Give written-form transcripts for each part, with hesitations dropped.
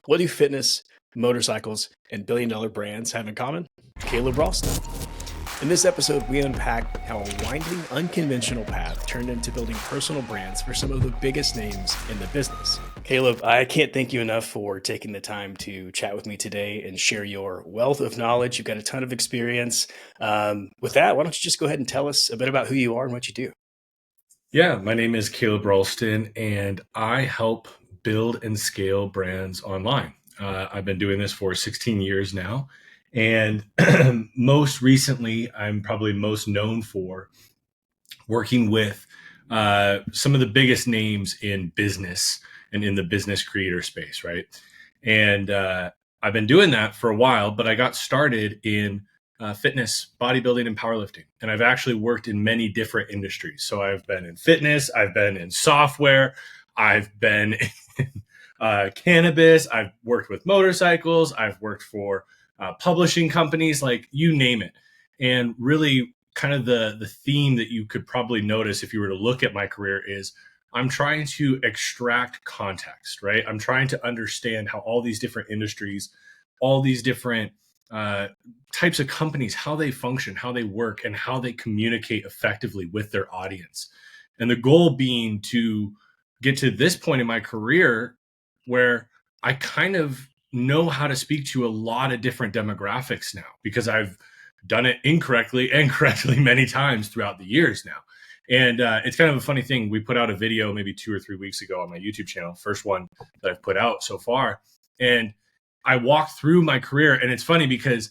What do fitness, motorcycles, and billion-dollar brands have in common? Caleb Ralston. In this episode, we unpack how a winding, unconventional path turned into building personal brands for some of the biggest names in the business. Caleb, I can't thank you enough for taking the time to chat with me today and share your wealth of knowledge. You've got a ton of experience. With that, why don't you just go ahead and tell us a bit about who you are and what you do? Yeah, my name is Caleb Ralston, and I help build and scale brands online. I've been doing this for 16 years now. And most recently, I'm probably most known for working with some of the biggest names in business and in the business creator space, right? And I've been doing that for a while, but I got started in fitness, bodybuilding, and powerlifting. And I've actually worked in many different industries. So I've been in fitness, I've been in software, I've been in cannabis, I've worked with motorcycles, I've worked for publishing companies, like you name it. And really, kind of the theme that you could probably notice if you were to look at my career is I'm trying to extract context, right? I'm trying to understand how all these different industries, all these different types of companies, how they function, how they work, and how they communicate effectively with their audience. And the goal being to get to this point in my career where I kind of know how to speak to a lot of different demographics now, because I've done it incorrectly and correctly many times throughout the years now. And it's kind of a funny thing. We put out a video maybe 2 or 3 weeks ago on my YouTube channel, first one that I've put out so far. And I walked through my career, and it's funny because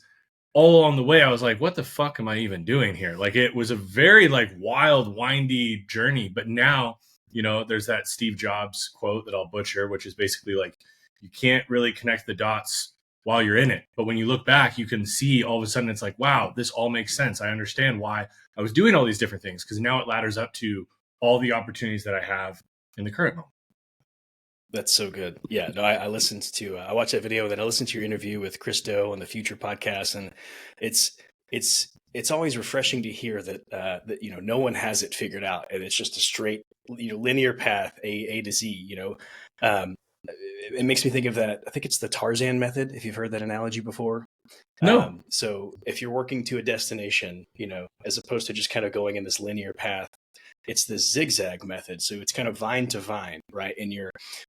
all along the way, I was like, what the fuck am I even doing here? Like, it was a very wild, windy journey. But now, there's that Steve Jobs quote that I'll butcher, which is basically like, you can't really connect the dots while you're in it. But when you look back, you can see all of a sudden it's like, wow, this all makes sense. I understand why I was doing all these different things, because now it ladders up to all the opportunities that I have in the current moment. That's so good. Yeah, no, I listened to I watched that video, and then I listened to your interview with Chris Do on the Future podcast, and it's always refreshing to hear that no one has it figured out, and it's just a straight linear path, A to Z. It makes me think of that. I think it's the Tarzan method, if you've heard that analogy before. No. So if you're working to a destination, as opposed to just kind of going in this linear path, it's the zigzag method. So it's kind of vine to vine, right? And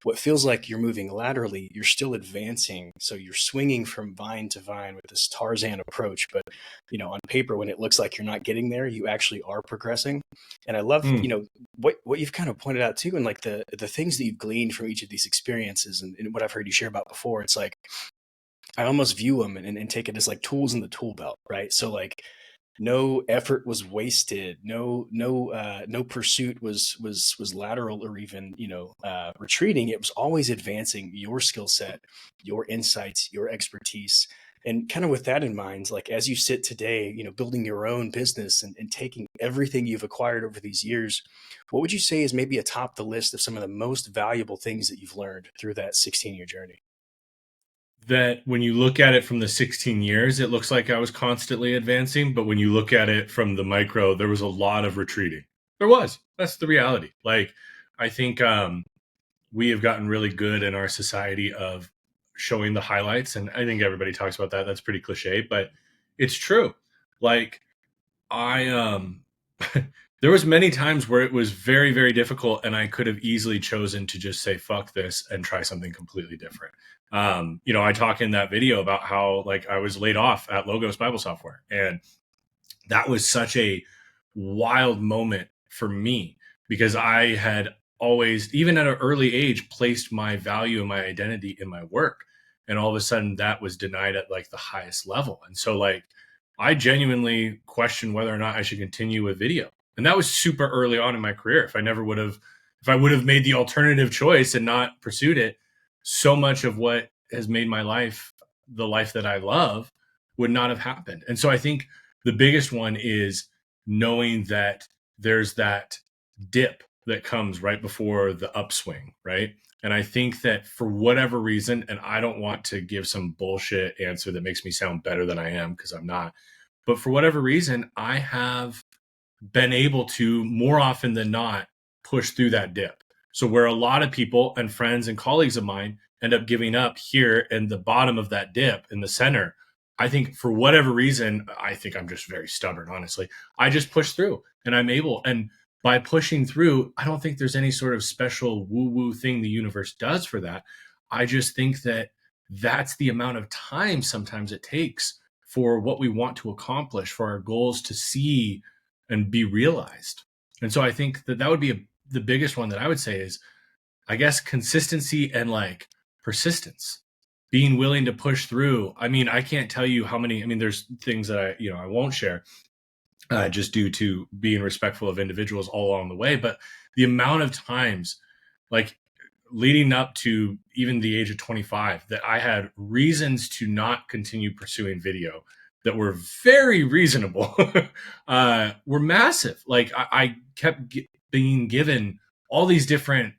what feels like you're moving laterally, you're still advancing. So you're swinging from vine to vine with this Tarzan approach. But, on paper, when it looks like you're not getting there, you actually are progressing. And I love, what you've kind of pointed out too, and like the things that you've gleaned from each of these experiences, and what I've heard you share about before. It's like, I almost view them and take it as like tools in the tool belt, right? So like, no effort was wasted. No pursuit was lateral or even retreating. It was always advancing your skill set, your insights, your expertise. And kind of with that in mind, like as you sit today, building your own business and taking everything you've acquired over these years, what would you say is maybe atop the list of some of the most valuable things that you've learned through that 16-year journey? That when you look at it from the 16 years, it looks like I was constantly advancing. But when you look at it from the micro, there was a lot of retreating. That's the reality. Like, I think we have gotten really good in our society of showing the highlights. And I think everybody talks about that. That's pretty cliche, but it's true. Like, I, there was many times where it was very, very difficult, and I could have easily chosen to just say, fuck this and try something completely different. I talk in that video about how I was laid off at Logos Bible Software, and that was such a wild moment for me, because I had always, even at an early age, placed my value and my identity in my work. And all of a sudden that was denied at the highest level. And so I genuinely questioned whether or not I should continue with video. And that was super early on in my career. If I would have made the alternative choice and not pursued it, so much of what has made my life the life that I love would not have happened. And so I think the biggest one is knowing that there's that dip that comes right before the upswing, right? And I think that for whatever reason, and I don't want to give some bullshit answer that makes me sound better than I am, because I'm not, but for whatever reason, I have been able to, more often than not, push through that dip. So where a lot of people and friends and colleagues of mine end up giving up here in the bottom of that dip in the center. I think for whatever reason, I think I'm just very stubborn, honestly. I just push through and I'm able. And by pushing through, I don't think there's any sort of special woo-woo thing the universe does for that. I just think that that's the amount of time sometimes it takes for what we want to accomplish, for our goals to see and be realized. And so I think that that would be the biggest one that I would say is, I guess, consistency and like persistence, being willing to push through. I mean, I can't tell you how many, I mean, there's things that I won't share just due to being respectful of individuals all along the way. But the amount of times, like leading up to even the age of 25, that I had reasons to not continue pursuing video that were very reasonable, were massive. Like I kept being given all these different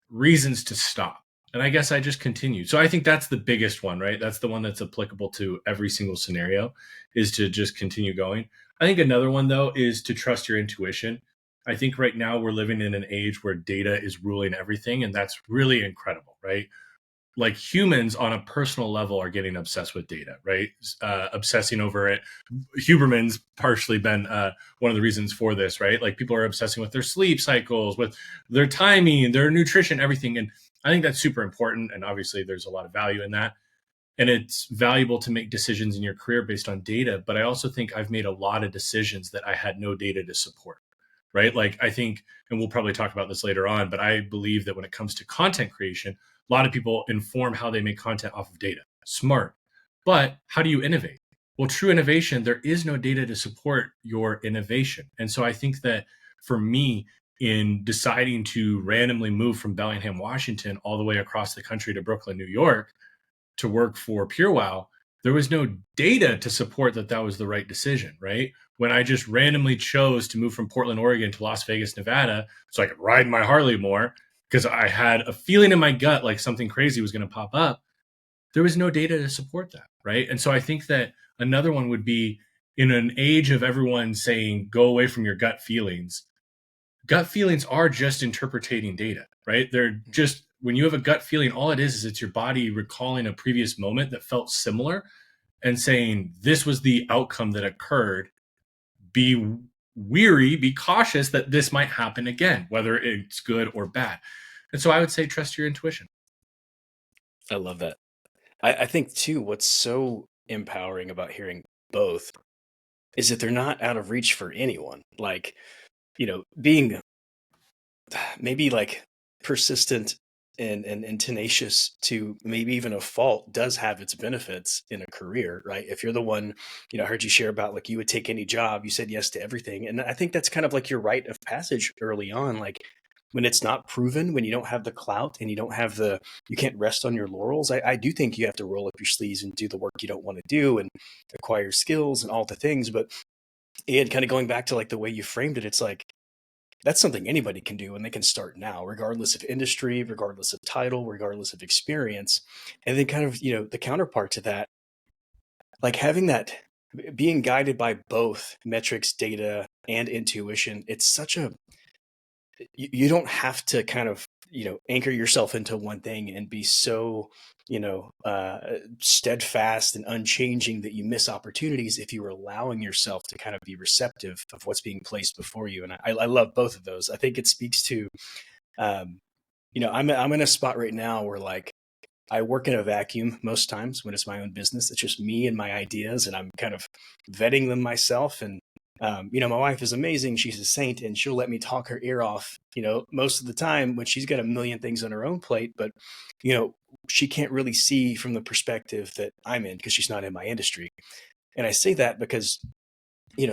reasons to stop. And I guess I just continued. So I think that's the biggest one, right? That's the one that's applicable to every single scenario, is to just continue going. I think another one, though, is to trust your intuition. I think right now we're living in an age where data is ruling everything, and that's really incredible, right? Like humans on a personal level are getting obsessed with data, right? Obsessing over it. Huberman's partially been one of the reasons for this, right? Like people are obsessing with their sleep cycles, with their timing, their nutrition, everything. And I think that's super important. And obviously there's a lot of value in that. And it's valuable to make decisions in your career based on data. But I also think I've made a lot of decisions that I had no data to support, right? Like I think, and we'll probably talk about this later on, but I believe that when it comes to content creation, a lot of people inform how they make content off of data. Smart. But how do you innovate? Well, true innovation, there is no data to support your innovation. And so I think that for me, in deciding to randomly move from Bellingham, Washington, all the way across the country to Brooklyn, New York, to work for PureWow, there was no data to support that that was the right decision, right? When I just randomly chose to move from Portland, Oregon to Las Vegas, Nevada, so I could ride my Harley more, because I had a feeling in my gut like something crazy was going to pop up, there was no data to support that, right? And so I think that another one would be, in an age of everyone saying, go away from your gut feelings are just interpreting data, right? They're just, when you have a gut feeling, all it is it's your body recalling a previous moment that felt similar and saying, this was the outcome that occurred. Be weary, be cautious that this might happen again, whether it's good or bad. And so I would say trust your intuition. I love that. I think too, what's so empowering about hearing both is that they're not out of reach for anyone. Like, being maybe like persistent and tenacious to maybe even a fault does have its benefits in a career, right? If you're the one, I heard you share about like you would take any job, you said yes to everything. And I think that's kind of like your rite of passage early on. Like when it's not proven, when you don't have the clout and you don't have you can't rest on your laurels. I do think you have to roll up your sleeves and do the work you don't want to do and acquire skills and all the things. But and kind of going back to like the way you framed it, it's like, that's something anybody can do and they can start now, regardless of industry, regardless of title, regardless of experience. And then kind of, the counterpart to that, like having that, being guided by both metrics, data, and intuition, it's such you don't have to kind of, anchor yourself into one thing and be so, steadfast and unchanging that you miss opportunities if you're allowing yourself to kind of be receptive of what's being placed before you. And I love both of those. I think it speaks to, I'm in a spot right now where like I work in a vacuum most times when it's my own business. It's just me and my ideas, and I'm kind of vetting them myself. And my wife is amazing. She's a saint, and she'll let me talk her ear off, most of the time when she's got a million things on her own plate. But, she can't really see from the perspective that I'm in because she's not in my industry. And I say that because,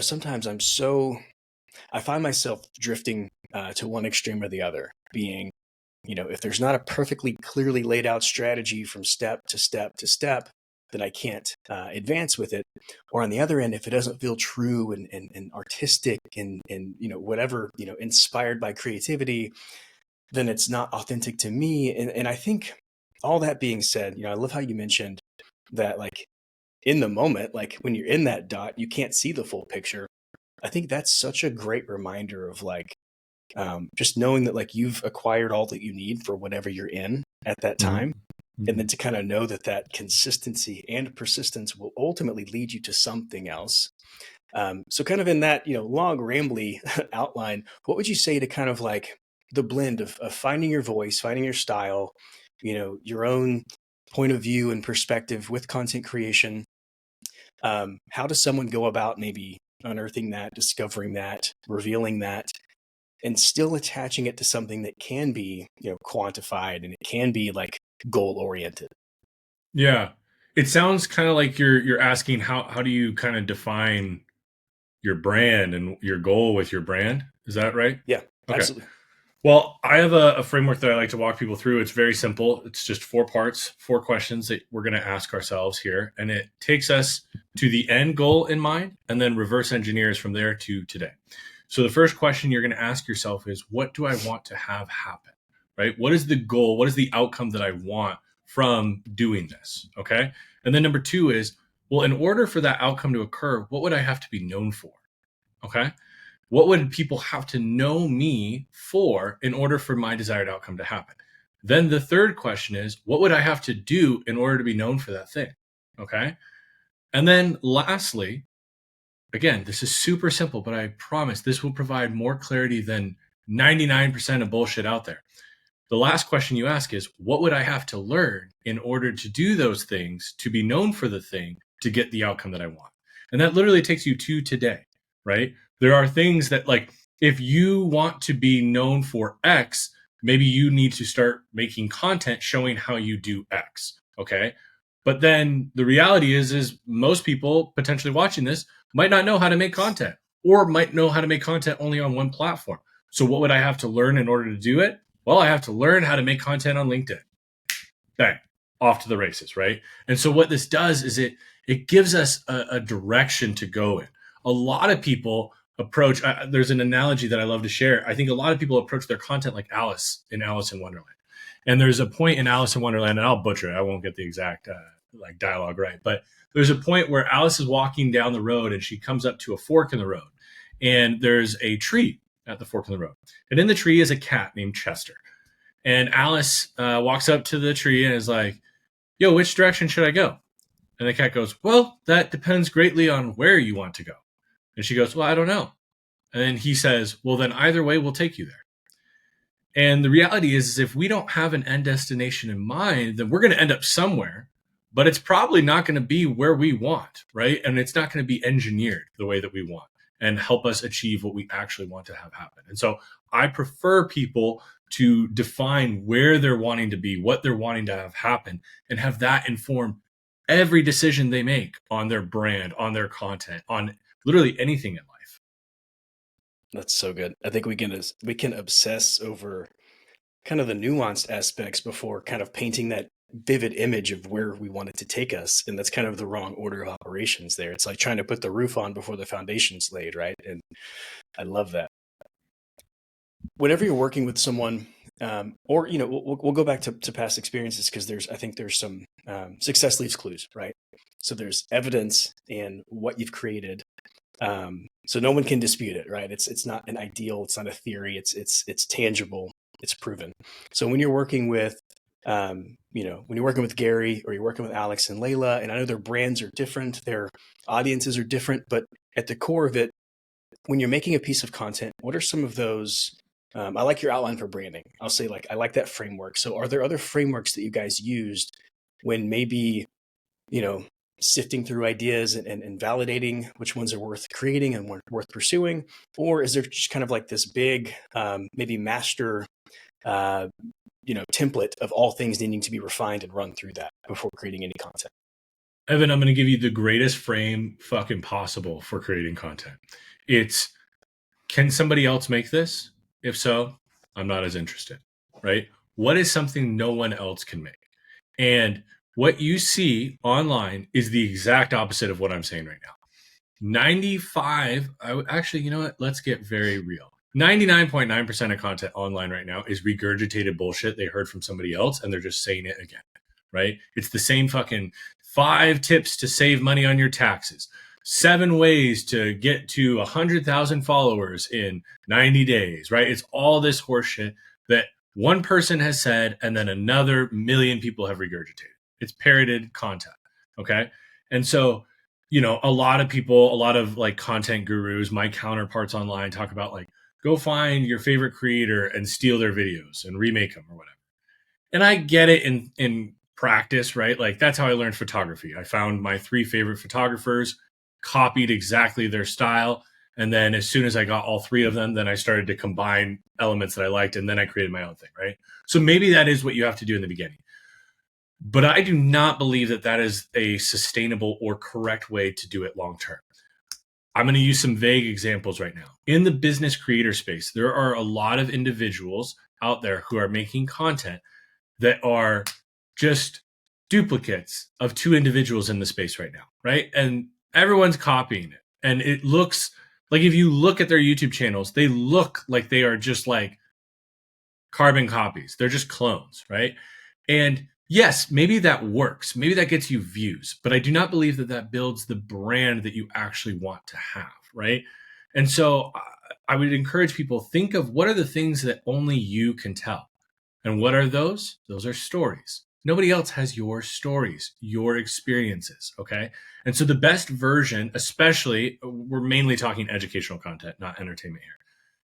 sometimes I find myself drifting to one extreme or the other, being, if there's not a perfectly clearly laid out strategy from step to step to step, then I can't advance with it. Or on the other end, if it doesn't feel true and artistic and whatever, inspired by creativity, then it's not authentic to me. And I think all that being said, I love how you mentioned that like in the moment, like when you're in that dot, you can't see the full picture. I think that's such a great reminder of like, just knowing that like you've acquired all that you need for whatever you're in at that time. And then to kind of know that that consistency and persistence will ultimately lead you to something else. So kind of in that, long rambly outline, what would you say to kind of like the blend of finding your voice, finding your style, your own point of view and perspective with content creation? How does someone go about maybe unearthing that, discovering that, revealing that, and still attaching it to something that can be, quantified, and it can be like goal oriented? Yeah. It sounds kind of like you're asking how do you kind of define your brand and your goal with your brand? Is that right? Yeah, Okay. absolutely. Well, I have a framework that I like to walk people through. It's very simple. It's just 4 parts, 4 questions that we're going to ask ourselves here. And it takes us to the end goal in mind and then reverse engineers from there to today. So the first question you're going to ask yourself is, what do I want to have happen? Right? What is the goal? What is the outcome that I want from doing this? Okay. And then number 2 is, well, in order for that outcome to occur, what would I have to be known for? Okay. What would people have to know me for in order for my desired outcome to happen? Then the third question is, what would I have to do in order to be known for that thing? Okay. And then lastly, again, this is super simple, but I promise this will provide more clarity than 99% of bullshit out there. The last question you ask is, what would I have to learn in order to do those things, to be known for the thing, to get the outcome that I want? And that literally takes you to today, right? There are things that, like, if you want to be known for X, maybe you need to start making content showing how you do X. Okay. But then the reality is most people potentially watching this might not know how to make content, or might know how to make content only on one platform. So what would I have to learn in order to do it? Well, I have to learn how to make content on LinkedIn. Bang, off to the races, right? And so what this does is it gives us a direction to go in. A lot of people approach, there's an analogy that I love to share. I think a lot of people approach their content like Alice in Wonderland. And there's a point in Alice in Wonderland, and I'll butcher it, I won't get the exact like dialogue right, but there's a point where Alice is walking down the road and she comes up to a fork in the road, and there's a tree at the fork in the road. And in the tree is a cat named Chester. And Alice walks up to the tree and is like, yo, which direction should I go? And the cat goes, well, that depends greatly on where you want to go. And she goes, well, I don't know. And then he says, well, then either way will take you there. And the reality is if we don't have an end destination in mind, then we're going to end up somewhere, but it's probably not going to be where we want, right? And it's not going to be engineered the way that we want and help us achieve what we actually want to have happen. And so I prefer people to define where they're wanting to be, what they're wanting to have happen, and have that inform every decision they make on their brand, on their content, on literally anything in life. That's so good. I think we can obsess over kind of the nuanced aspects before kind of painting that vivid image of where we want it to take us. And that's kind of the wrong order of operations there. It's like trying to put the roof on before the foundation's laid, right? And I love that. Whenever you're working with someone, or we'll go back to past experiences, because I think there's some success leaves clues, right? So there's evidence in what you've created. So no one can dispute it, right? It's not an ideal, it's not a theory, it's tangible, it's proven. So when you're working with when you're working with Gary, or you're working with Alex and Layla, and I know their brands are different, their audiences are different, but at the core of it, when you're making a piece of content, what are some of those? I like your outline for branding. I'll say, like, I like that framework. So are there other frameworks that you guys used when maybe, sifting through ideas and validating which ones are worth creating and worth pursuing? Or is there just kind of like this big, maybe master, template of all things needing to be refined and run through that before creating any content? Evan, I'm going to give you the greatest frame fucking possible for creating content. It's, can somebody else make this? If so, I'm not as interested, right? What is something no one else can make? And what you see online is the exact opposite of what I'm saying right now. 95, actually, you know what? Let's get very real. 99.9% of content online right now is regurgitated bullshit they heard from somebody else, and they're just saying it again, right? It's the same fucking 5 tips to save money on your taxes, 7 ways to get to 100,000 followers in 90 days, right? It's all this horseshit that one person has said, and then another million people have regurgitated. It's parroted content. Okay. And so, a lot of people, a lot of like content gurus, my counterparts online talk about like, go find your favorite creator and steal their videos and remake them or whatever. And I get it in practice, right? Like that's how I learned photography. I found my 3 favorite photographers, copied exactly their style. And then as soon as I got all 3 of them, then I started to combine elements that I liked. And then I created my own thing, right? So maybe that is what you have to do in the beginning. But I do not believe that that is a sustainable or correct way to do it long term. I'm going to use some vague examples right now. In the business creator space, there are a lot of individuals out there who are making content that are just duplicates of 2 individuals in the space right now, right? And everyone's copying it. And it looks like, if you look at their YouTube channels, they look like they are just like carbon copies. They're just clones, right? And yes, maybe that works. Maybe that gets you views, but I do not believe that that builds the brand that you actually want to have, right? And so I would encourage people, think of what are the things that only you can tell. And what are those? Those are stories. Nobody else has your stories, your experiences, okay? And so the best version, especially, we're mainly talking educational content, not entertainment here.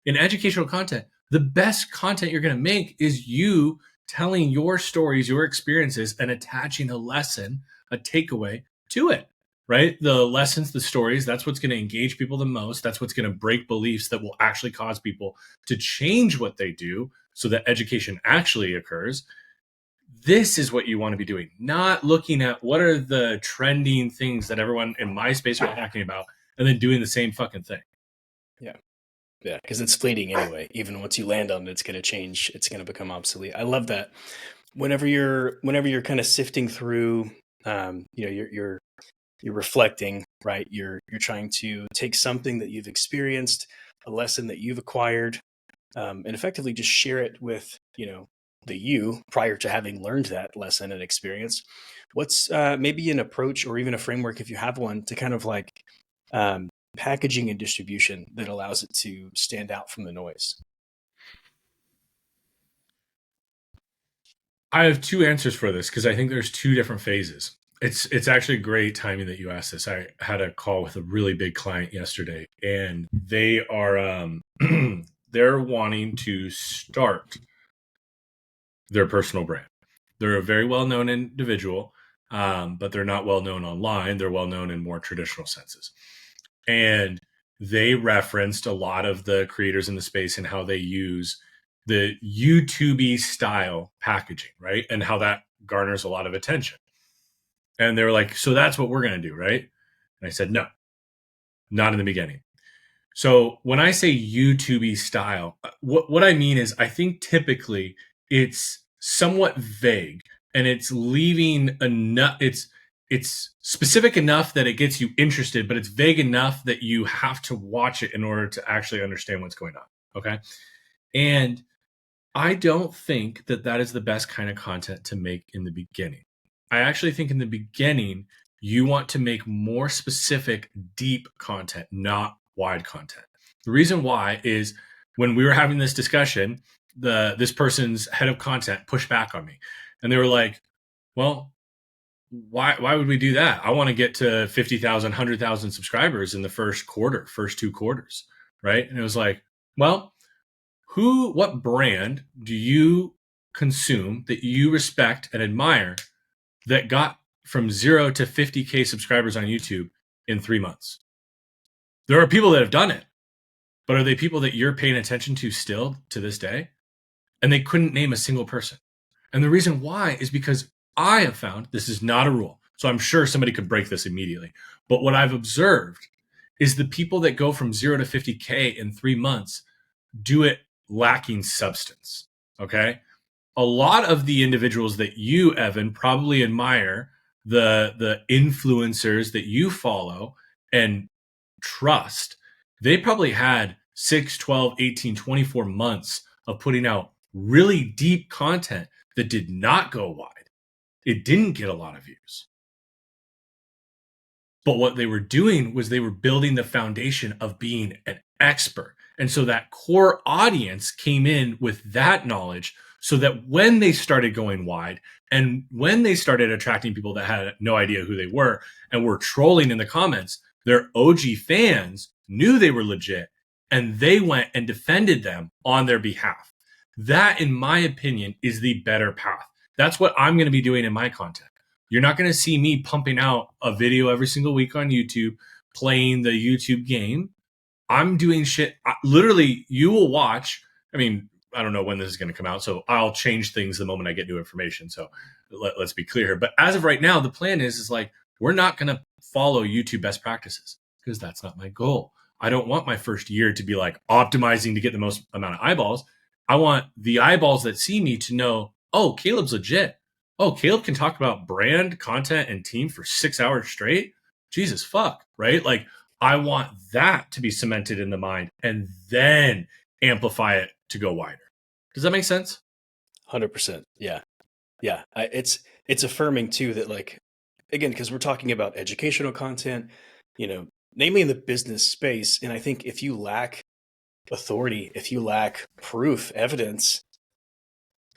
In educational content, the best content you're going to make is you telling your stories, your experiences, and attaching a lesson, a takeaway to it, right? The lessons, the stories, that's what's going to engage people the most. That's what's going to break beliefs that will actually cause people to change what they do so that education actually occurs. This is what you want to be doing, not looking at what are the trending things that everyone in my space are talking about and then doing the same fucking thing. Yeah. Yeah, because it's fleeting anyway. Even once you land on it, it's going to change. It's going to become obsolete. I love that. Whenever you're kind of sifting through, you're reflecting, right? You're trying to take something that you've experienced, a lesson that you've acquired, and effectively just share it with the you prior to having learned that lesson and experience. What's maybe an approach or even a framework, if you have one, to kind of like packaging and distribution that allows it to stand out from the noise? I have 2 answers for this because I think there's 2 different phases. It's actually great timing that you asked this. I had a call with a really big client yesterday, and they are they're wanting to start their personal brand. They're a very well-known individual, but they're not well-known online. They're well-known in more traditional senses. And they referenced a lot of the creators in the space and how they use the YouTube style packaging, right? And how that garners a lot of attention. And they were like, so that's what we're going to do, right? And I said, no, not in the beginning. So when I say YouTube style, what I mean is I think typically it's somewhat vague and it's leaving enough, it's specific enough that it gets you interested, but it's vague enough that you have to watch it in order to actually understand what's going on. Okay. And I don't think that that is the best kind of content to make in the beginning. I actually think in the beginning, you want to make more specific, deep content, not wide content. The reason why is when we were having this discussion, this person's head of content pushed back on me. And they were like, well, why would we do that? I want to get to 50,000, 100,000 subscribers in the first 2 quarters, right? And it was like, well, what brand do you consume that you respect and admire that got from 0 to 50K subscribers on YouTube in 3 months? There are people that have done it, but are they people that you're paying attention to still to this day? And they couldn't name a single person. And the reason why is because I have found, this is not a rule, so I'm sure somebody could break this immediately, but what I've observed is the people that go from 0 to 50K in 3 months do it lacking substance, okay? A lot of the individuals that you, Evan, probably admire, the influencers that you follow and trust, they probably had 6, 12, 18, 24 months of putting out really deep content that did not go wide. It didn't get a lot of views. But what they were doing was they were building the foundation of being an expert. And so that core audience came in with that knowledge so that when they started going wide and when they started attracting people that had no idea who they were and were trolling in the comments, their OG fans knew they were legit and they went and defended them on their behalf. That, in my opinion, is the better path. That's what I'm going to be doing in my content. You're not going to see me pumping out a video every single week on YouTube, playing the YouTube game. I'm doing shit. Literally, you will watch. I mean, I don't know when this is going to come out, so I'll change things the moment I get new information. So let's be clear here. But as of right now, the plan is like, we're not going to follow YouTube best practices because that's not my goal. I don't want my first year to be like optimizing to get the most amount of eyeballs. I want the eyeballs that see me to know, oh, Caleb's legit. Oh, Caleb can talk about brand, content, and team for 6 hours straight. Jesus fuck, right? Like, I want that to be cemented in the mind and then amplify it to go wider. Does that make sense? 100%. Yeah. Yeah. It's affirming too that, like, again, because we're talking about educational content, namely in the business space. And I think if you lack authority, if you lack proof, evidence,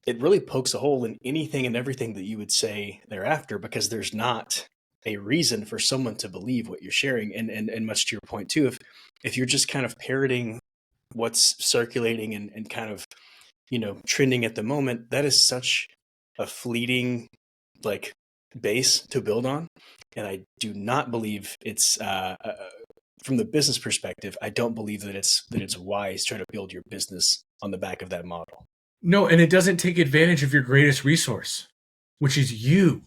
it really pokes a hole in anything and everything that you would say thereafter, because there's not a reason for someone to believe what you're sharing. And much to your point too, if you're just kind of parroting what's circulating and kind of, trending at the moment, that is such a fleeting, like, base to build on. And I do not believe it's, from the business perspective, I don't believe that it's wise to try to build your business on the back of that model. No, and it doesn't take advantage of your greatest resource, which is you.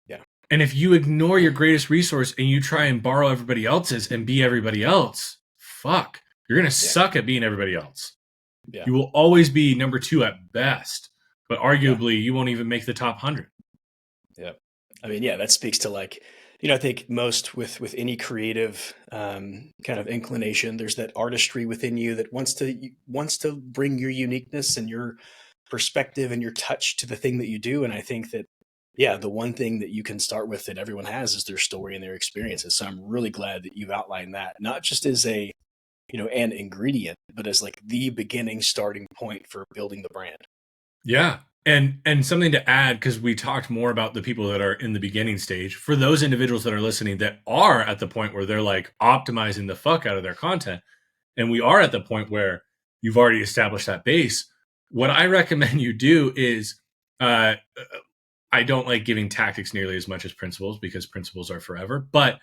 Yeah. And if you ignore your greatest resource and you try and borrow everybody else's and be everybody else, fuck, you're going to suck at being everybody else. Yeah. You will always be number 2 at best, but arguably you won't even make the top 100. Yeah. I mean, yeah, that speaks to, like, I think most with any creative kind of inclination, there's that artistry within you that wants to bring your uniqueness and your perspective and your touch to the thing that you do. And I think that, yeah, the one thing that you can start with that everyone has is their story and their experiences. So I'm really glad that you've outlined that, not just as a, an ingredient, but as like the beginning starting point for building the brand. Yeah. And something to add, because we talked more about the people that are in the beginning stage. For those individuals that are listening that are at the point where they're like optimizing the fuck out of their content, and we are at the point where you've already established that base, what I recommend you do is, I don't like giving tactics nearly as much as principles because principles are forever, but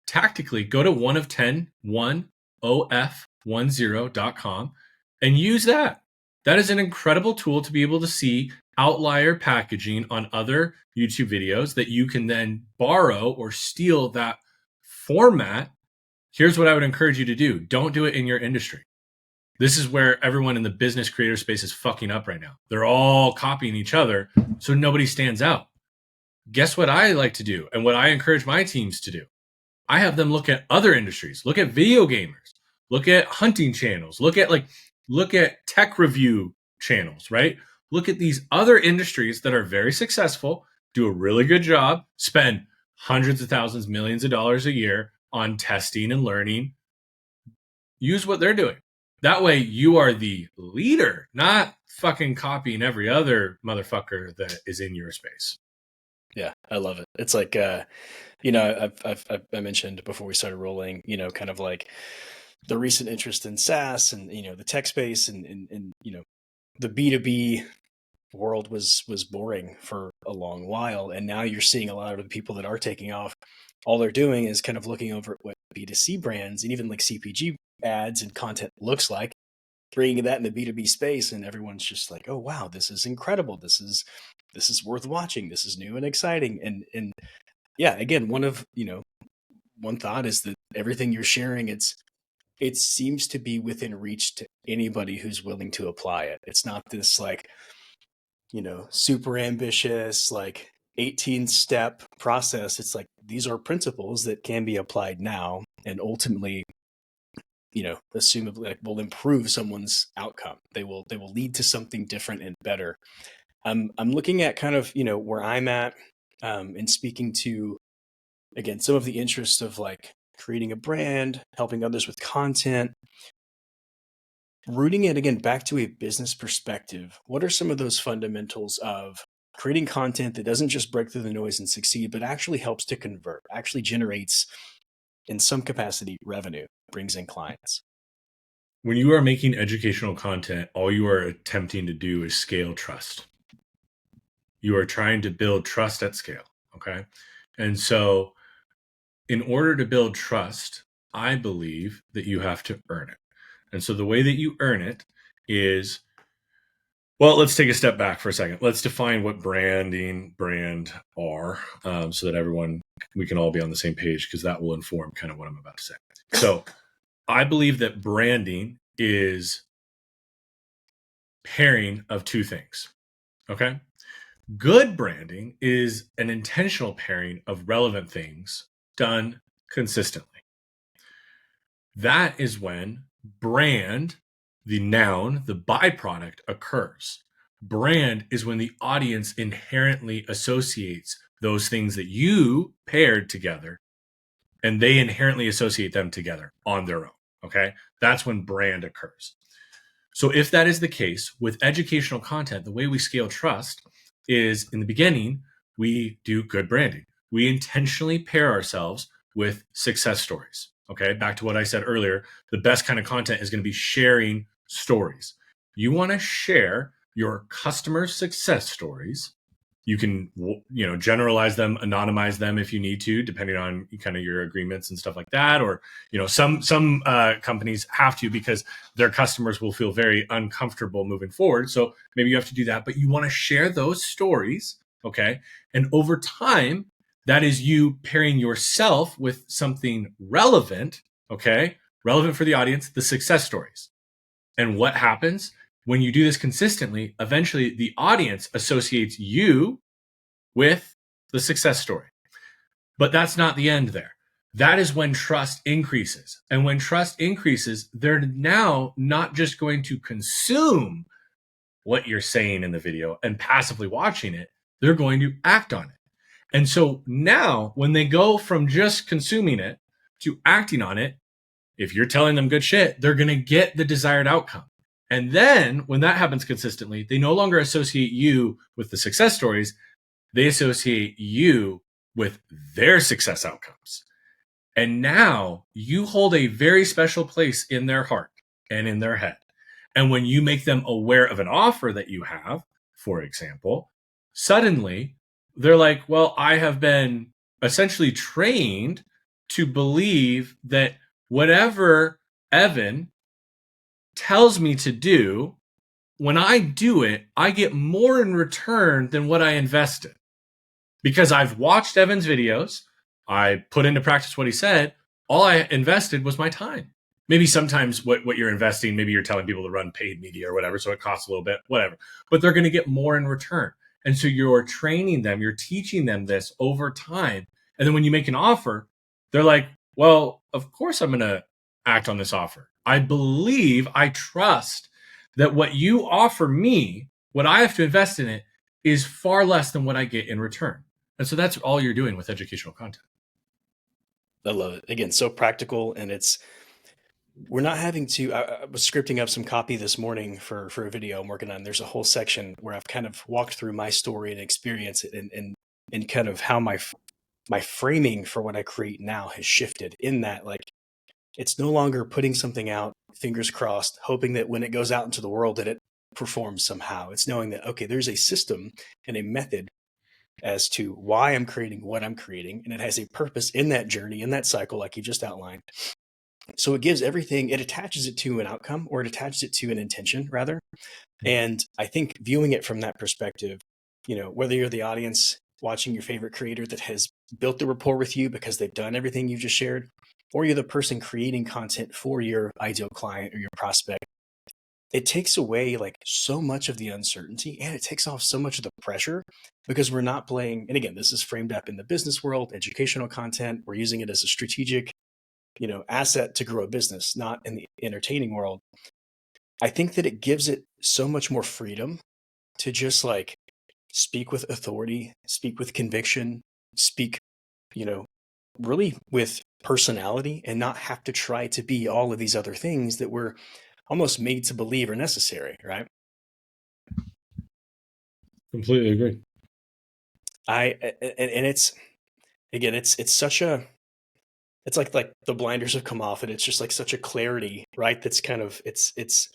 tactically go to 1of1010.com and use that. That is an incredible tool to be able to see outlier packaging on other YouTube videos that you can then borrow or steal that format. Here's what I would encourage you to do. Don't do it in your industry. This is where everyone in the business creator space is fucking up right now. They're all copying each other, so nobody stands out. Guess what I like to do and what I encourage my teams to do? I have them look at other industries, look at video gamers, look at hunting channels, look at tech review channels, right? Look at these other industries that are very successful, do a really good job, spend hundreds of thousands, millions of dollars a year on testing and learning. Use what they're doing. That way you are the leader, not fucking copying every other motherfucker that is in your space. Yeah, I love it. It's like, I mentioned before we started rolling, kind of like the recent interest in SaaS and, the tech space and the B2B world was boring for a long while. And now you're seeing a lot of the people that are taking off. All they're doing is kind of looking over at what B2C brands and even like CPG ads and content looks like, bringing that in the B2B space. And everyone's just like, oh, wow, this is incredible. This is worth watching. This is new and exciting. And yeah, again, one thought is that everything you're sharing, it seems to be within reach to anybody who's willing to apply it. It's not this like, super ambitious, like 18-step process. It's like, these are principles that can be applied now and ultimately, assumably like, will improve someone's outcome. They will lead to something different and better. I'm looking at kind of, where I'm at, and speaking to, again, some of the interests of like creating a brand, helping others with content. rooting it again back to a business perspective, what are some of those fundamentals of creating content that doesn't just break through the noise and succeed, but actually helps to convert, actually generates in some capacity revenue, brings in clients? When you are making educational content, all you are attempting to do is scale trust. You are trying to build trust at scale. Okay. And so, in order to build trust, I believe that you have to earn it. And so, the way that you earn it is, well, let's take a step back for a second. Let's define what brand are, so that we can all be on the same page, because that will inform kind of what I'm about to say. So, I believe that branding is pairing of two things. Okay. Good branding is an intentional pairing of relevant things done consistently. That is when brand, the noun, the byproduct, occurs. Brand is when the audience inherently associates those things that you paired together, and they inherently associate them together on their own. Okay. That's when brand occurs. So if that is the case with educational content, the way we scale trust is, in the beginning, we do good branding. We intentionally pair ourselves with success stories. Okay. Back to what I said earlier, the best kind of content is going to be sharing stories. You want to share your customer success stories. You can, generalize them, anonymize them if you need to, depending on kind of your agreements and stuff like that. Or, some companies have to, because their customers will feel very uncomfortable moving forward. So maybe you have to do that, but you want to share those stories. Okay. And over time, that is you pairing yourself with something relevant. Okay. Relevant for the audience, the success stories. And what happens when you do this consistently? Eventually, the audience associates you with the success story. But that's not the end there. That is when trust increases. And when trust increases, they're now not just going to consume what you're saying in the video and passively watching it, they're going to act on it. And so now, when they go from just consuming it to acting on it, if you're telling them good shit, they're going to get the desired outcome. And then when that happens consistently, they no longer associate you with the success stories. They associate you with their success outcomes. And now you hold a very special place in their heart and in their head. And when you make them aware of an offer that you have, for example, suddenly they're like, well, I have been essentially trained to believe that whatever Evan tells me to do, when I do it, I get more in return than what I invested. Because I've watched Evan's videos, I put into practice what he said, all I invested was my time. Maybe sometimes what you're investing, maybe you're telling people to run paid media or whatever, so it costs a little bit, whatever. But they're going to get more in return. And so you're training them, you're teaching them this over time. And then when you make an offer, they're like, well, of course I'm going to act on this offer. I believe, I trust that what you offer me, what I have to invest in it, is far less than what I get in return. And so that's all you're doing with educational content. I love it. Again, so practical, and we're not having to. I was scripting up some copy this morning for a video I'm working on. There's a whole section where I've kind of walked through my story and experience it, and kind of how my framing for what I create now has shifted. In that, like, it's no longer putting something out, fingers crossed, hoping that when it goes out into the world that it performs somehow. It's knowing that, okay, there's a system and a method as to why I'm creating what I'm creating, and it has a purpose in that journey, in that cycle, like you just outlined. So it gives everything, it attaches it to an outcome, or it attaches it to an intention, rather. And I think viewing it from that perspective, whether you're the audience watching your favorite creator that has built the rapport with you because they've done everything you just shared, or you're the person creating content for your ideal client or your prospect, it takes away like so much of the uncertainty, and it takes off so much of the pressure, because we're not playing. And again, this is framed up in the business world, educational content. We're using it as a strategic, asset to grow a business, not in the entertaining world. I think that it gives it so much more freedom to just like speak with authority, speak with conviction, speak, really with personality, and not have to try to be all of these other things that we're almost made to believe are necessary, right? Completely agree. And it's, again, it's such a, it's like the blinders have come off and it's just like such a clarity, right? That's kind of, it's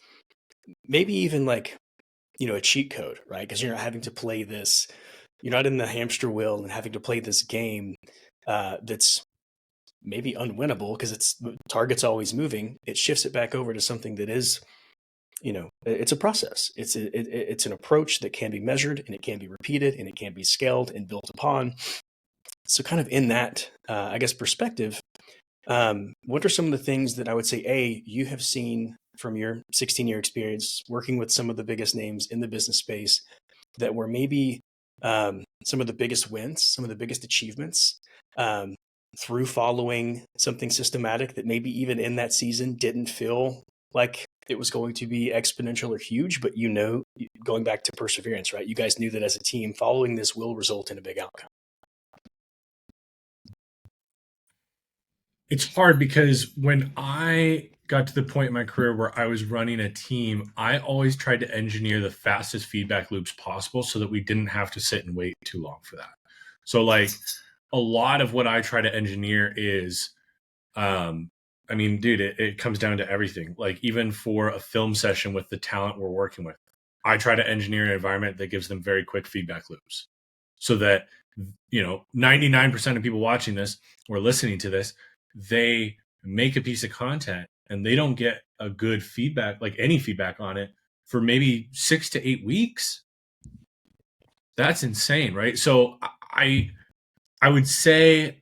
maybe even like, a cheat code, right? Because you're not having to play this, you're not in the hamster wheel and having to play this game that's maybe unwinnable because it's target's always moving. It shifts it back over to something that is, it's a process. It's an approach that can be measured and it can be repeated and it can be scaled and built upon. So kind of in that, I guess, perspective, what are some of the things that I would say, you have seen from your 16-year experience working with some of the biggest names in the business space that were maybe some of the biggest wins, some of the biggest achievements through following something systematic that maybe even in that season didn't feel like it was going to be exponential or huge, but going back to perseverance, right? You guys knew that as a team, following this will result in a big outcome. It's hard because when I got to the point in my career where I was running a team, I always tried to engineer the fastest feedback loops possible so that we didn't have to sit and wait too long for that. So like a lot of what I try to engineer is, dude, it comes down to everything. Like even for a film session with the talent we're working with, I try to engineer an environment that gives them very quick feedback loops so that, 99% of people watching this or listening to this, they make a piece of content and they don't get a good feedback, like any feedback on it for maybe 6 to 8 weeks. That's insane, right? So I would say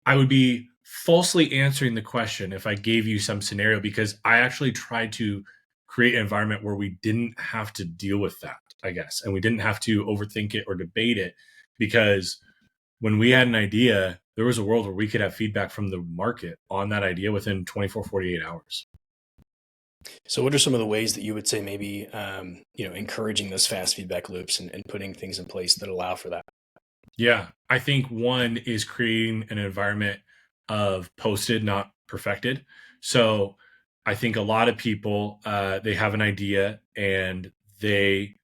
I would be falsely answering the question if I gave you some scenario, because I actually tried to create an environment where we didn't have to deal with that, I guess, and we didn't have to overthink it or debate it, because when we had an idea, there was a world where we could have feedback from the market on that idea within 24, 48 hours. So what are some of the ways that you would say maybe, encouraging those fast feedback loops and putting things in place that allow for that? Yeah, I think one is creating an environment of posted, not perfected. So I think a lot of people, they have an idea and they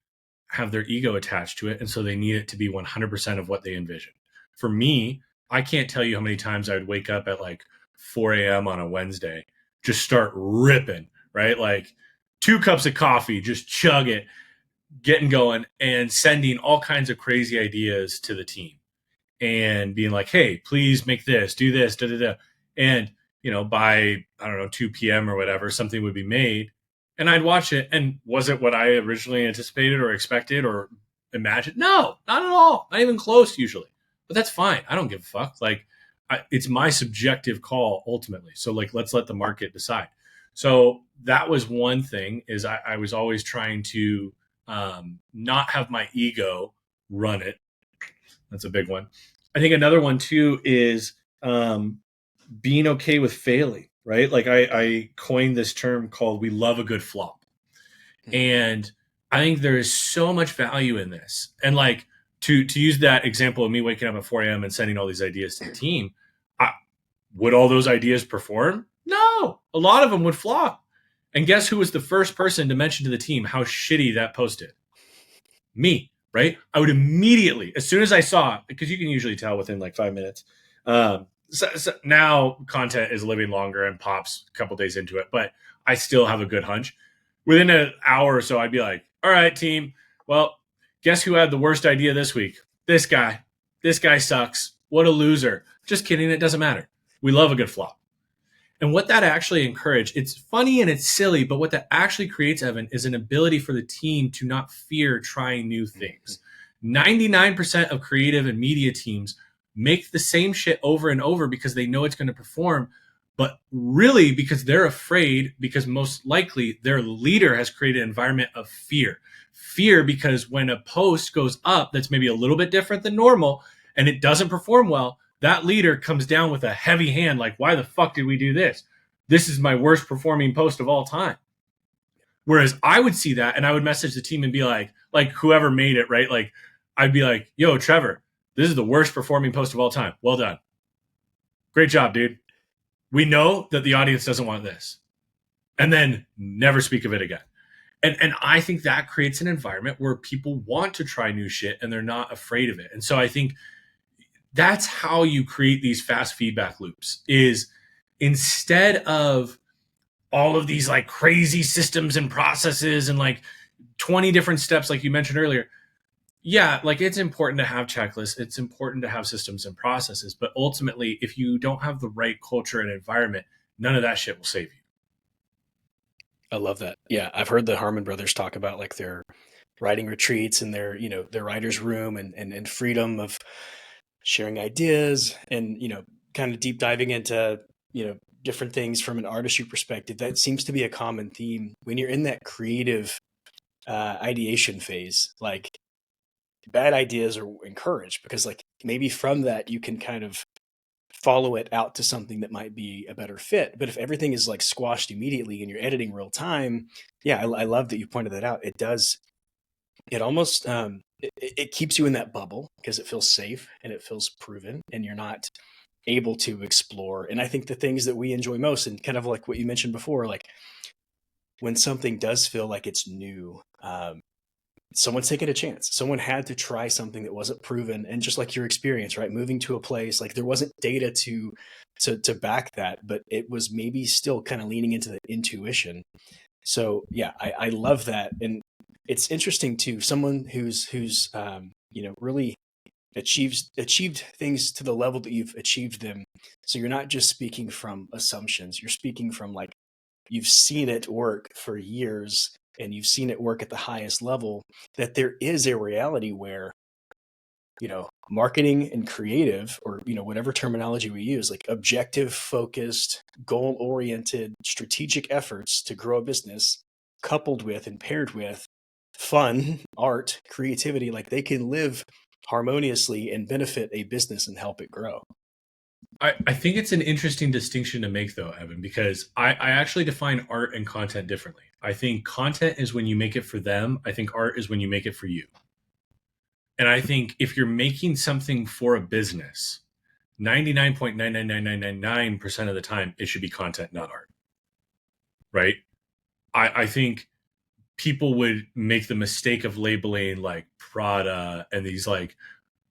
have their ego attached to it. And so they need it to be 100% of what they envision. For me, I can't tell you how many times I would wake up at like 4 a.m. on a Wednesday, just start ripping, right? Like 2 cups of coffee, just chug it, getting going and sending all kinds of crazy ideas to the team and being like, hey, please make this, do this, da, da, da. And, by, I don't know, 2 p.m. or whatever, something would be made and I'd watch it. And was it what I originally anticipated or expected or imagined? No, not at all. Not even close usually, but that's fine. I don't give a fuck. Like it's my subjective call ultimately. So like, let's let the market decide. So that was one thing is I was always trying to not have my ego run it. That's a big one. I think another one too is being okay with failing, right? Like I coined this term called "we love a good flop," and I think there is so much value in this. And like to use that example of me waking up at 4 a.m. and sending all these ideas to the team, would all those ideas perform? No, a lot of them would flop. And guess who was the first person to mention to the team how shitty that post did? Me, right? I would immediately, as soon as I saw it, because you can usually tell within like 5 minutes. So now content is living longer and pops a couple days into it, but I still have a good hunch. Within an hour or so, I'd be like, all right, team, well, guess who had the worst idea this week? This guy. This guy sucks. What a loser. Just kidding. It doesn't matter. We love a good flop. And what that actually encouraged, it's funny and it's silly, but what that actually creates, Evan, is an ability for the team to not fear trying new things. 99% of creative and media teams make the same shit over and over because they know it's going to perform, but really because they're afraid, because most likely their leader has created an environment of fear. Fear because when a post goes up that's maybe a little bit different than normal and it doesn't perform well, that leader comes down with a heavy hand, like, why the fuck did we do this? This is my worst performing post of all time. Whereas I would see that and I would message the team and be like whoever made it, right? Like, I'd be like, yo, Trevor, this is the worst performing post of all time. Well done. Great job, dude. We know that the audience doesn't want this. and then never speak of it again. And I think that creates an environment where people want to try new shit and they're not afraid of it. And so I think that's how you create these fast feedback loops, is instead of all of these like crazy systems and processes and like 20 different steps, like you mentioned earlier. Yeah, like it's important to have checklists. It's important to have systems and processes. But ultimately, if you don't have the right culture and environment, none of that shit will save you. I love that. Yeah, I've heard the Harmon brothers talk about like their writing retreats and their, their writer's room and freedom of sharing ideas and, kind of deep diving into, different things from an artistry perspective. That seems to be a common theme when you're in that creative ideation phase. Like bad ideas are encouraged because like maybe from that you can kind of follow it out to something that might be a better fit. But if everything is like squashed immediately and you're editing real time, yeah, I love that you pointed that out. It does. It almost it keeps you in that bubble because it feels safe and it feels proven, and you're not able to explore. And I think the things that we enjoy most, and kind of like what you mentioned before, like when something does feel like it's new, someone's taking a chance. Someone had to try something that wasn't proven. And just like your experience, right? Moving to a place, like there wasn't data to back that, but it was maybe still kind of leaning into the intuition. So yeah, I love that. And it's interesting too, someone who's really achieved things to the level that you've achieved them. So you're not just speaking from assumptions, you're speaking from like you've seen it work for years and you've seen it work at the highest level, that there is a reality where, marketing and creative, or, whatever terminology we use, like objective, focused, goal oriented, strategic efforts to grow a business, coupled with and paired with fun, art, creativity, like they can live harmoniously and benefit a business and help it grow. I think it's an interesting distinction to make, though, Evan, because I actually define art and content differently. I think content is when you make it for them. I think art is when you make it for you. And I think if you're making something for a business, 99.99999% of the time, it should be content, not art. Right? I think people would make the mistake of labeling like Prada and these like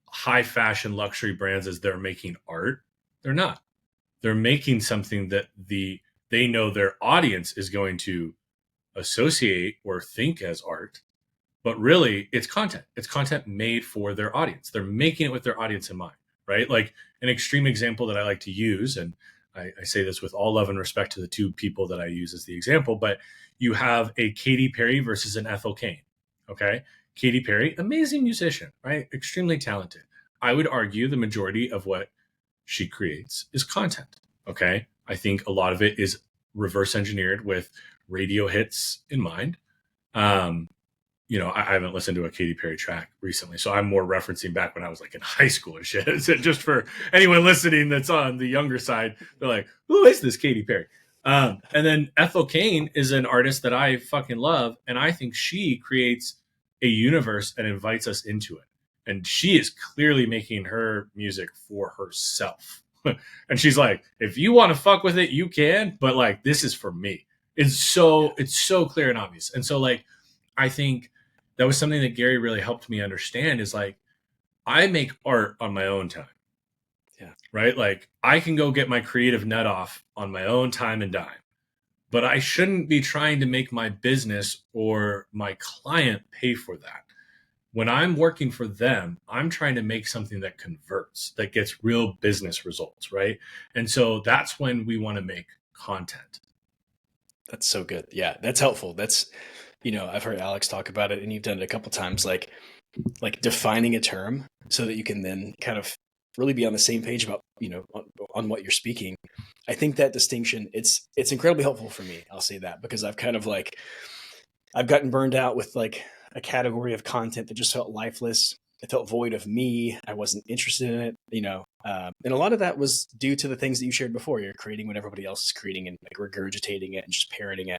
high fashion luxury brands as they're making art. They're not. They're making something that they know their audience is going to associate or think as art, but really it's content. It's content made for their audience. They're making it with their audience in mind, right? Like an extreme example that I like to use, and I say this with all love and respect to the two people that I use as the example, but you have a Katy Perry versus an Ethel Cain. Okay. Katy Perry, amazing musician, right? Extremely talented. I would argue the majority of what she creates is content. Okay. I think a lot of it is reverse engineered with radio hits in mind. I haven't listened to a Katy Perry track recently, so I'm more referencing back when I was like in high school and shit. Just for anyone listening that's on the younger side, they're like, who is this Katy Perry? And then Ethel Cain is an artist that I fucking love, and I think she creates a universe and invites us into it. And she is clearly making her music for herself. And she's like, if you want to fuck with it, you can, but like this is for me. It's so clear and obvious. And so like I think that was something that Gary really helped me understand, is like I make art on my own time. Yeah. Right? Like I can go get my creative nut off on my own time and dime. But I shouldn't be trying to make my business or my client pay for that. When I'm working for them, I'm trying to make something that converts, that gets real business results, right? And so that's when we want to make content. That's so good. Yeah, that's helpful. That's, I've heard Alex talk about it, and you've done it a couple times, like defining a term so that you can then kind of really be on the same page about, on what you're speaking. I think that distinction, it's incredibly helpful for me. I'll say that because I've kind of like, I've gotten burned out with like a category of content that just felt lifeless. It felt void of me. I wasn't interested in it, and a lot of that was due to the things that you shared before. You're creating what everybody else is creating and like regurgitating it and just parroting it.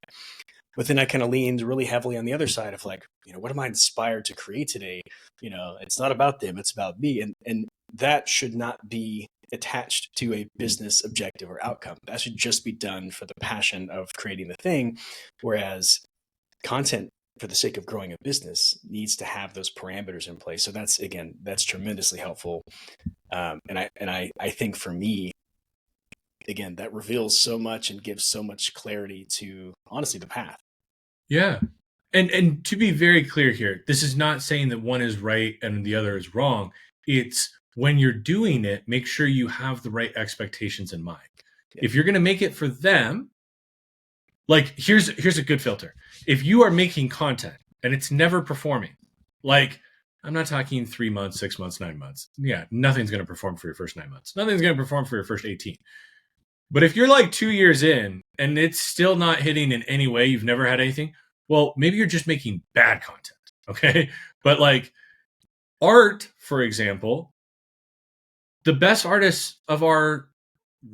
But then I kind of leaned really heavily on the other side of like, what am I inspired to create today? It's not about them, it's about me. And that should not be attached to a business objective or outcome. That should just be done for the passion of creating the thing. Whereas content for the sake of growing a business needs to have those parameters in place. So that's tremendously helpful. And I think for me, again, that reveals so much and gives so much clarity to honestly the path. Yeah. And to be very clear here, this is not saying that one is right and the other is wrong. It's when you're doing it, make sure you have the right expectations in mind. Yeah. If you're going to make it for them, like here's a good filter. If you are making content and it's never performing, like I'm not talking 3 months, 6 months, 9 months. Yeah, nothing's going to perform for your first 9 months. Nothing's going to perform for your first 18. But if you're like 2 years in and it's still not hitting in any way, you've never had anything, well, maybe you're just making bad content. Okay. But like art, for example, the best artists of our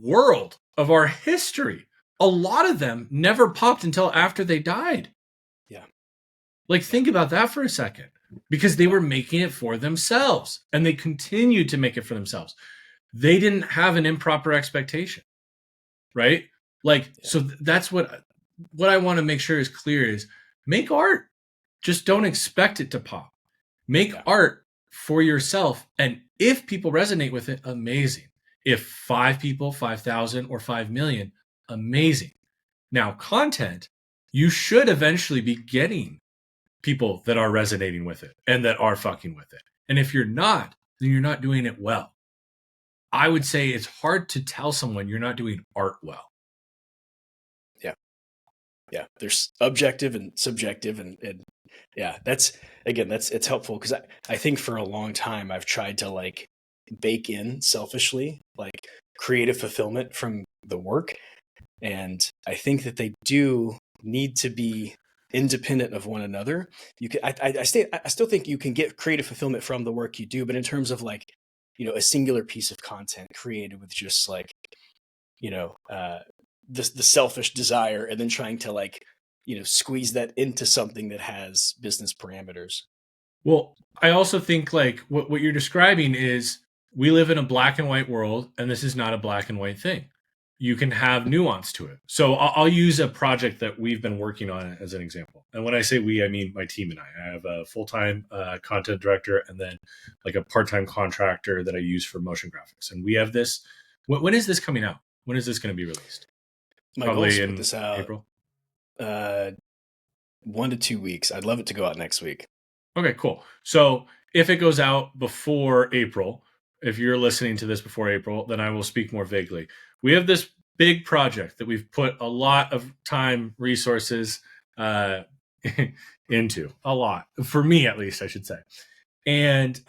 world, of our history, a lot of them never popped until after they died. Yeah. Like, think about that for a second, because they were making it for themselves and they continued to make it for themselves. They didn't have an improper expectation, right? Like, so that's what I want to make sure is clear is make art. Just don't expect it to pop. Make art for yourself. And if people resonate with it, amazing. If 5 people, 5,000 or 5 million, amazing. Now, content, you should eventually be getting people that are resonating with it and that are fucking with it. And if you're not, then you're not doing it well. I would say it's hard to tell someone you're not doing art well. Yeah, there's objective and subjective, and yeah, it's helpful because I think for a long time I've tried to like bake in selfishly like creative fulfillment from the work, and I think that they do need to be independent of one another. You can I still think you can get creative fulfillment from the work you do, but in terms of like, you know, a singular piece of content created with just like, you know, the selfish desire and then trying to like, you know, squeeze that into something that has business parameters. Well, I also think like what you're describing is we live in a black and white world, and this is not a black and white thing. You can have nuance to it. So I'll use a project that we've been working on as an example. And when I say we, I mean my team and I have a full-time content director and then like a part-time contractor that I use for motion graphics. And we have this. When is this coming out? When is this going to be released? My goal is Probably to in put this out April. 1 to 2 weeks. I'd love it to go out next week. Okay, cool. So if it goes out before April, if you're listening to this before April, then I will speak more vaguely. We have this big project that we've put a lot of time, resources into. A lot. For me, at least, I should say. And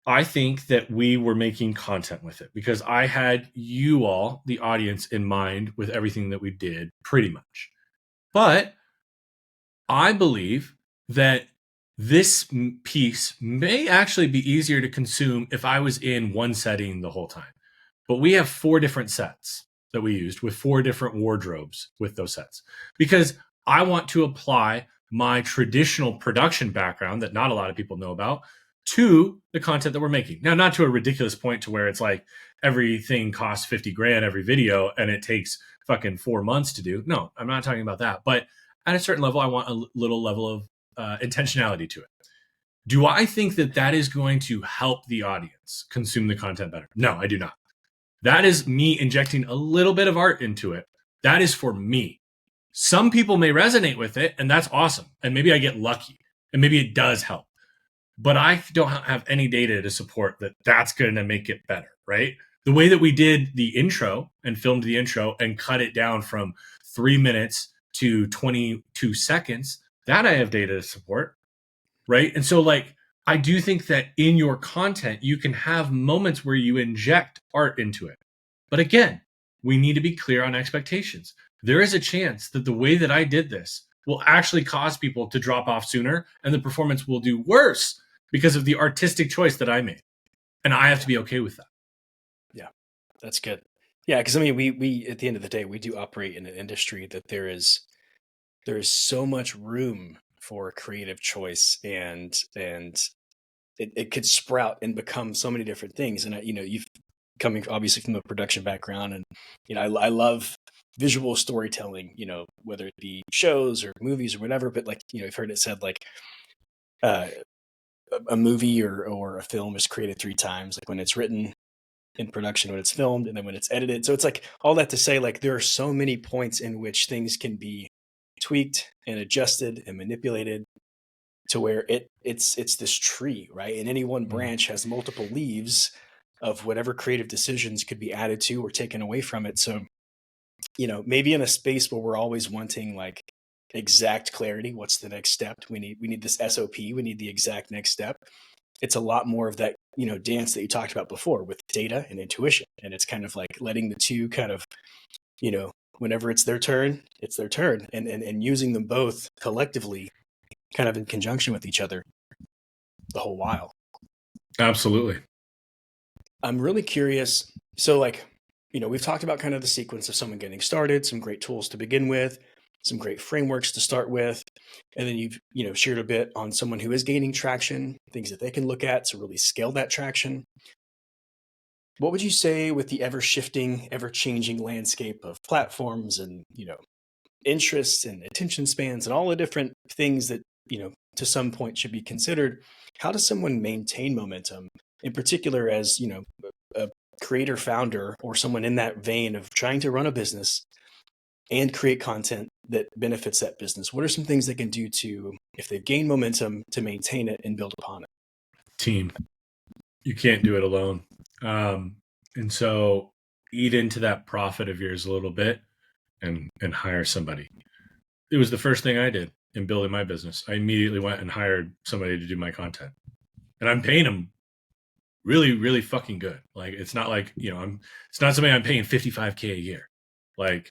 I think that we were making content with it because I had you all, the audience, in mind with everything that we did, pretty much. But I believe that this piece may actually be easier to consume if I was in one setting the whole time. But we have 4 different sets that we used with 4 different wardrobes with those sets because I want to apply my traditional production background that not a lot of people know about to the content that we're making. Now, not to a ridiculous point to where it's like everything costs 50 grand every video and it takes fucking 4 months to do. No, I'm not talking about that. But at a certain level, I want a little level of intentionality to it. Do I think that that is going to help the audience consume the content better? No, I do not. That is me injecting a little bit of art into it. That is for me. Some people may resonate with it, and that's awesome. And maybe I get lucky, and maybe it does help. But I don't have any data to support that that's going to make it better, right? The way that we did the intro and filmed the intro and cut it down from 3 minutes to 22 seconds, that I have data to support, right? And so like, I do think that in your content, you can have moments where you inject art into it. But again, we need to be clear on expectations. There is a chance that the way that I did this will actually cause people to drop off sooner and the performance will do worse because of the artistic choice that I made. And I have to be okay with that. Yeah, that's good. Yeah, because I mean, we at the end of the day, we do operate in an industry that there is so much room for creative choice and it could sprout and become so many different things. And you've coming obviously from a production background, and I love visual storytelling, whether it be shows or movies or whatever. But like, I've heard it said like a movie or a film is created 3 times, like when it's written, in production, when it's filmed, and then when it's edited. So it's like all that to say, like, there are so many points in which things can be tweaked and adjusted and manipulated to where it's this tree, right? And any one branch has multiple leaves of whatever creative decisions could be added to or taken away from it. So, maybe in a space where we're always wanting like exact clarity, what's the next step? We need this SOP, we need the exact next step. It's a lot more of that, dance that you talked about before with data and intuition. And it's kind of like letting the two kind of, whenever it's their turn, and using them both collectively kind of in conjunction with each other the whole while. Absolutely. I'm really curious. So like, we've talked about kind of the sequence of someone getting started, some great tools to begin with, some great frameworks to start with. And then you've, shared a bit on someone who is gaining traction, things that they can look at to really scale that traction. What would you say with the ever shifting, ever changing landscape of platforms and, interests and attention spans and all the different things that, to some point should be considered? How does someone maintain momentum, in particular as, a creator founder or someone in that vein of trying to run a business and create content that benefits that business? What are some things they can do to, if they've gained momentum, to maintain it and build upon it? Team. You can't do it alone. And so eat into that profit of yours a little bit and hire somebody. It was the first thing I did in building my business. I immediately went and hired somebody to do my content, and I'm paying them really, really fucking good. Like, it's not like, it's not somebody I'm paying $55K a year. Like,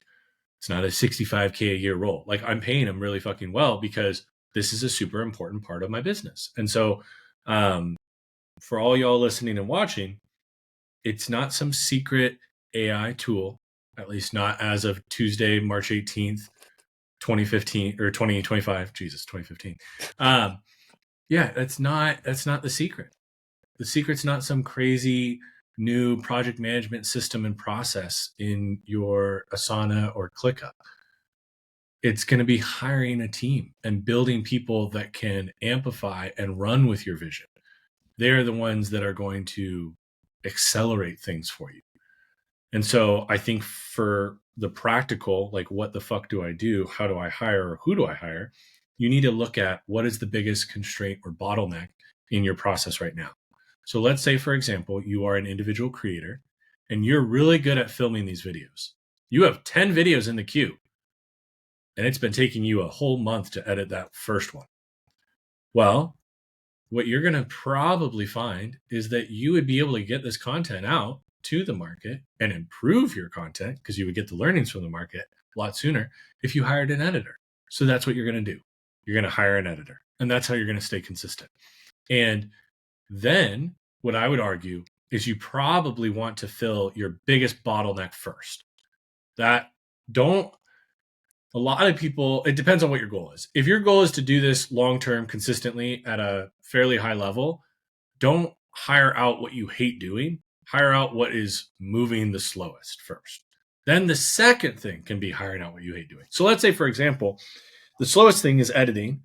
it's not a $65K a year role. Like, I'm paying them really fucking well because this is a super important part of my business. And so, for all y'all listening and watching, it's not some secret AI tool, at least not as of Tuesday, March 18th, 2015 or 2025. Jesus, 2015. Yeah, that's not the secret. The secret's not some crazy new project management system and process in your Asana or ClickUp. It's going to be hiring a team and building people that can amplify and run with your vision. They're the ones that are going to accelerate things for you. And so I think for the practical, like, what the fuck do I do? How do I hire? Or who do I hire? You need to look at what is the biggest constraint or bottleneck in your process right now. So let's say, for example, you are an individual creator and you're really good at filming these videos. You have 10 videos in the queue and it's been taking you a whole month to edit that first one. Well, what you're going to probably find is that you would be able to get this content out to the market and improve your content, because you would get the learnings from the market a lot sooner if you hired an editor. So that's what you're going to do. You're going to hire an editor, and that's how you're going to stay consistent. And then what I would argue is you probably want to fill your biggest bottleneck first. A lot of people, it depends on what your goal is. If your goal is to do this long-term consistently at a fairly high level, don't hire out what you hate doing. Hire out what is moving the slowest first. Then the second thing can be hiring out what you hate doing. So let's say, for example, the slowest thing is editing.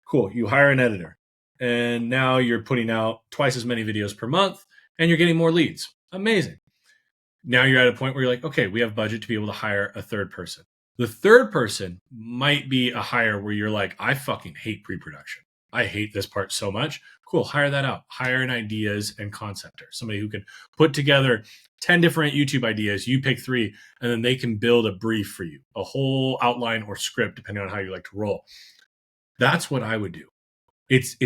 Cool. You hire an editor, and now you're putting out twice as many videos per month and you're getting more leads. Amazing. Now you're at a point where you're like, okay, we have budget to be able to hire a third person. The third person might be a hire where you're like, I fucking hate pre-production. I hate this part so much. Cool, hire that out. Hire an ideas and conceptor, somebody who can put together 10 different YouTube ideas. You pick 3, and then they can build a brief for you, a whole outline or script, depending on how you like to roll. That's what I would do. It's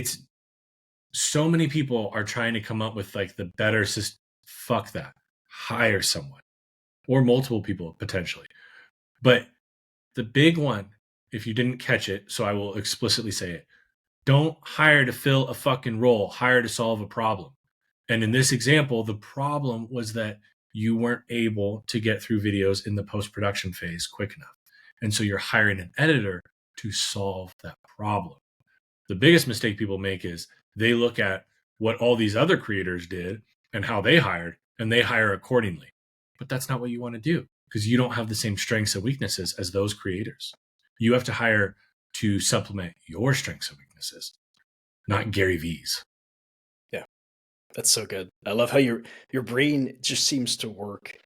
so many people are trying to come up with like the better system. Fuck that. Hire someone or multiple people potentially. But the big one, if you didn't catch it, so I will explicitly say it, don't hire to fill a fucking role, hire to solve a problem. And in this example, the problem was that you weren't able to get through videos in the post-production phase quick enough. And so you're hiring an editor to solve that problem. The biggest mistake people make is they look at what all these other creators did and how they hired, and they hire accordingly. But that's not what you want to do, because you don't have the same strengths and weaknesses as those creators. You have to hire to supplement your strengths and weaknesses, not Gary V's. Yeah, that's so good. I love how your brain just seems to work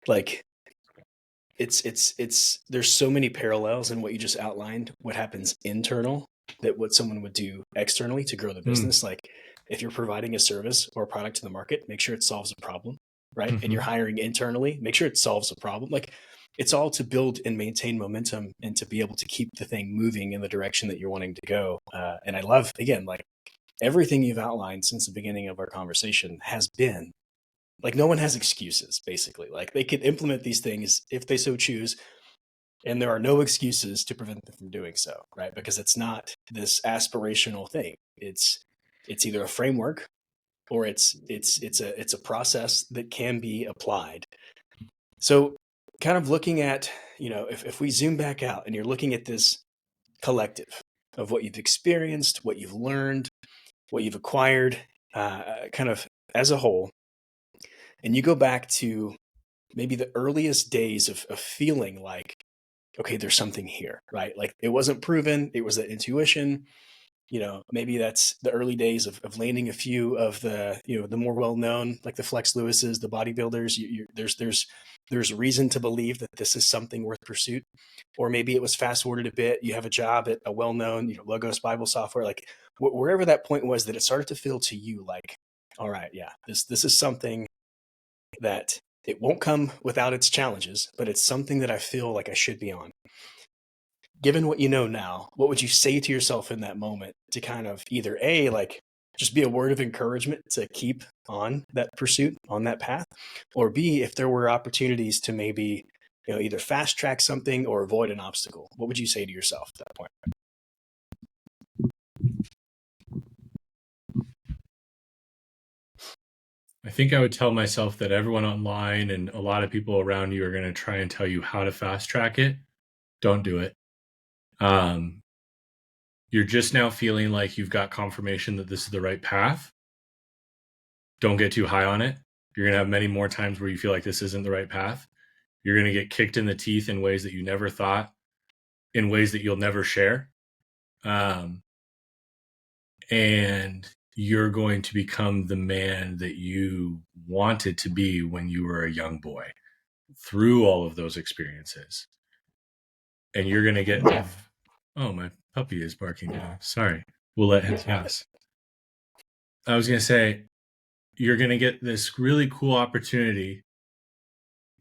like there's so many parallels in what you just outlined, what happens internal, that what someone would do externally to grow the business. Like if you're providing a service or a product to the market, make sure it solves a problem, right? Mm-hmm. And you're hiring internally, make sure it solves a problem. Like it's all to build and maintain momentum and to be able to keep the thing moving in the direction that you're wanting to go. And I love, again, like everything you've outlined since the beginning of our conversation has been like, no one has excuses, basically. Like they could implement these things if they so choose, and there are no excuses to prevent them from doing so, right? Because it's not this aspirational thing. It's either a framework or it's a process that can be applied. So kind of looking at, if we zoom back out and you're looking at this collective of what you've experienced, what you've learned, what you've acquired, kind of as a whole, and you go back to maybe the earliest days of feeling like, okay, there's something here, right? Like it wasn't proven, it was that intuition. Maybe that's the early days of landing a few of the, the more well-known, like the Flex Lewis's, the bodybuilders. There's reason to believe that this is something worth pursuit. Or maybe it was fast-forwarded a bit. You have a job at a well-known, Logos Bible software, like wherever that point was that it started to feel to you like, all right, yeah, this is something that it won't come without its challenges, but it's something that I feel like I should be on. Given what you know now, what would you say to yourself in that moment to kind of either A, like just be a word of encouragement to keep on that pursuit, on that path, or B, if there were opportunities to maybe, either fast track something or avoid an obstacle, what would you say to yourself at that point? I think I would tell myself that everyone online and a lot of people around you are going to try and tell you how to fast track it. Don't do it. You're just now feeling like you've got confirmation that this is the right path. Don't get too high on it. You're going to have many more times where you feel like this isn't the right path. You're going to get kicked in the teeth in ways that you never thought, in ways that you'll never share. And you're going to become the man that you wanted to be when you were a young boy through all of those experiences. And you're going to get, oh, my puppy is barking now. Sorry. We'll let him pass. I was going to say, you're going to get this really cool opportunity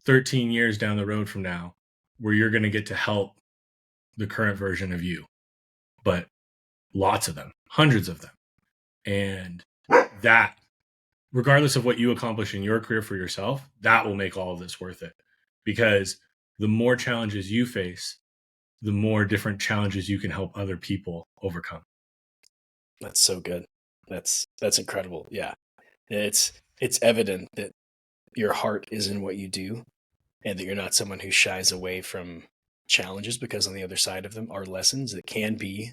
13 years down the road from now where you're going to get to help the current version of you, but lots of them, hundreds of them. And that, regardless of what you accomplish in your career for yourself, that will make all of this worth it. Because the more challenges you face, the more different challenges you can help other people overcome. That's so good. That's incredible. Yeah. It's evident that your heart is in what you do and that you're not someone who shies away from challenges, because on the other side of them are lessons that can be,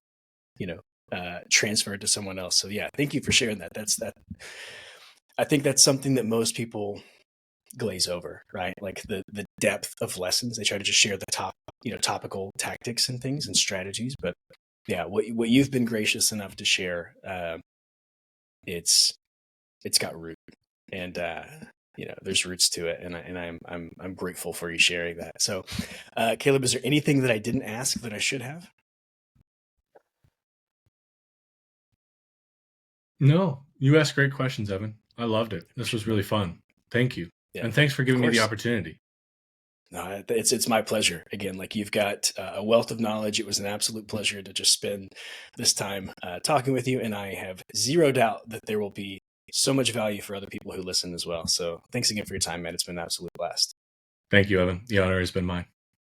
transferred to someone else. So yeah, thank you for sharing that. I think that's something that most people glaze over, right? Like the depth of lessons. They try to just share the topical tactics and things and strategies. But yeah, what you've been gracious enough to share, it's got root, and there's roots to it, and I'm grateful for you sharing that. So, Caleb, is there anything that I didn't ask that I should have? No, you asked great questions, Evan. I loved it. This was really fun. Thank you. Yeah, and thanks for giving me the opportunity. No, it's my pleasure. Again, like you've got a wealth of knowledge. It was an absolute pleasure to just spend this time talking with you, and I have zero doubt that there will be so much value for other people who listen as well. So thanks again for your time, man. It's been an absolute blast. Thank you, Evan. The honor has been mine.